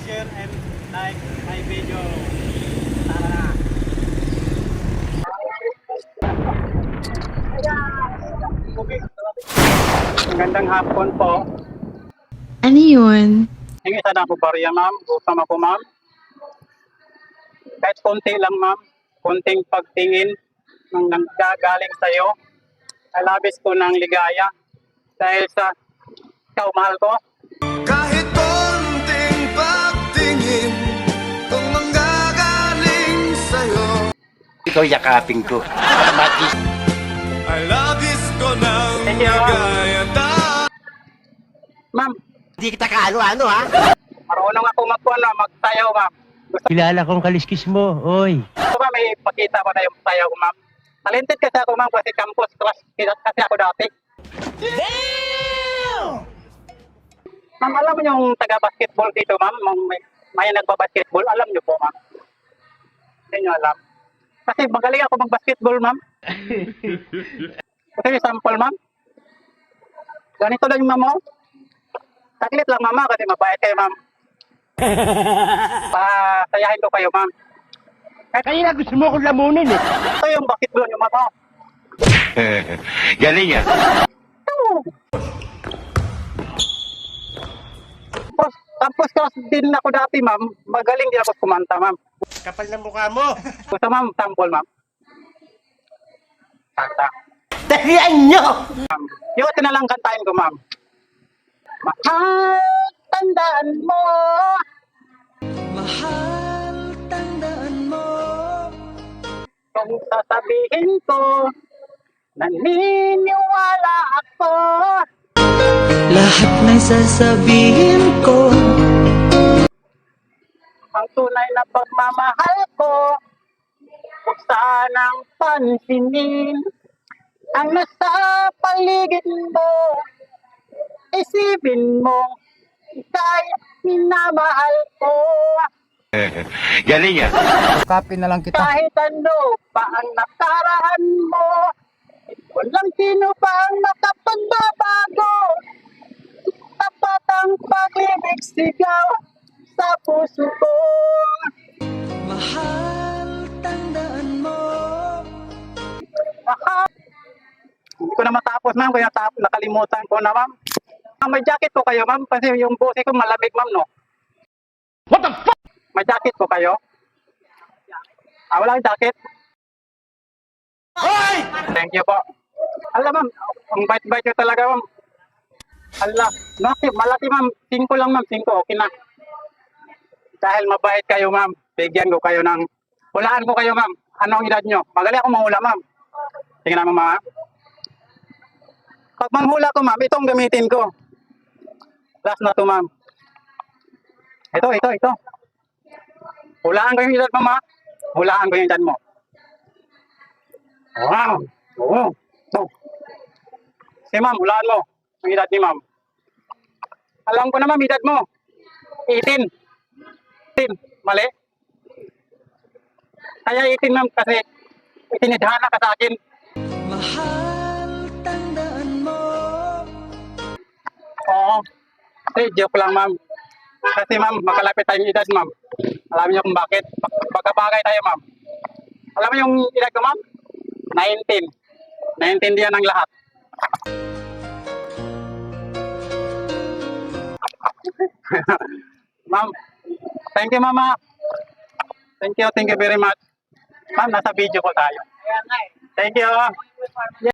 share, and like my video. Tara na! Magandang hapon po. Ano yun? Hingi sana ako barya, ma'am. Gutom ako, ma'am. Kahit konti lang, ma'am. Konting pagtingin ng nanggagaling sa'yo. Alabis ko ng ligaya. Dahil sa ikaw, mahal ko. Kahit konting pagtingin kung manggagaling sa'yo, Ikaw yakapin ko. Mati. ay labis ko ng Thank you. ligaya. Ma'am, Hindi kita kaano-ano ha? marunong ako magsayaw, ma'am. Kilala kong kaliskis mo, oy. Gusto ba may pakita ko na yung sayaw ko, ma'am? Talented kasi ako, ma'am, kasi campus crush kasi ako dati. Ma'am, alam mo yung taga-basketball dito, ma'am? May nagpa-basketball, alam niyo po, ma'am? Hindi niyo alam. Kasi magaling ako mag-basketball, ma'am. Kasi sample, ma'am. Ganito lang yung ma'am, oh. Saglit lang, mama, kasi mabait kayo, ma'am. Pasayahin ko kayo, ma'am. Kanina gusto mo akong lamunin eh. Ito yung basketball yung mama. Galing yan. Tapos crush din ako dati, ma'am. Magaling din ako kumanta, ma'am. Kapal ng mukha mo. Gusto, ma'am, sample, ma'am. Kanta. Dalian nyo! Ma'am. Yung na lang kantahin ko, ma'am. Mahal, tandaan mo. Mahal, tandaan mo. Kung sasabihin ko, naniniwala ako. Lahat ng sasabihin ko, Ang tunay na pagmamahal ko, huwag sanang pansinin. Ang nasa paligid mo, isipin mo, ika'y minamahal ko. Galing yan. Kahit ano pa ang nakaraan mo, walang sino pa ang makapagbabago. Tapat ang pag-ibig sigaw sa puso ko. mahal, tandaan mo. Hindi ko na matapos, ma'am, kaya nakalimutan ko na, ma'am. May jacket po kayo, ma'am, kasi yung boses ko malamig, ma'am, no? What the fuck? May jacket po kayo? Wala yung jacket? Hoy! Thank you po. Alam, ma'am, ang bait-bait nyo talaga, ma'am. Ala, malaki, ma'am. 5 lang, ma'am. 5, okay na. Dahil mabait kayo, ma'am. Bigyan ko kayo ng... Hulaan ko kayo, ma'am. Anong edad nyo? Magaling ako manghula, ma'am. Tingnan mo, ma'am. Pag manghula ko, ma'am, itong gamitin ko. Last na to, ma'am. Ito. Hulaan ko yung edad mo, ma'am. Hulaan ko yung edad mo. Wow! Oo. Oh. Si ma'am, hulaan mo. Ang edad ni ma'am. Alam ko na, ma'am, edad mo. 18. 18. Mali. Kaya 18, ma'am, kasi itinidhana ka sa akin. Mahal, tandaan mo. Oo. Joke lang, ma'am. Kasi, ma'am, makalapit tayong edad, ma'am. Alam niyo kung bakit. Pagkabagay tayo, ma'am. Alam mo yung edad ko, ma'am? 19. Naintindihan ng lahat. Ma'am, thank you, mama. Thank you very much. Ma'am, nasa video ko tayo. Thank you.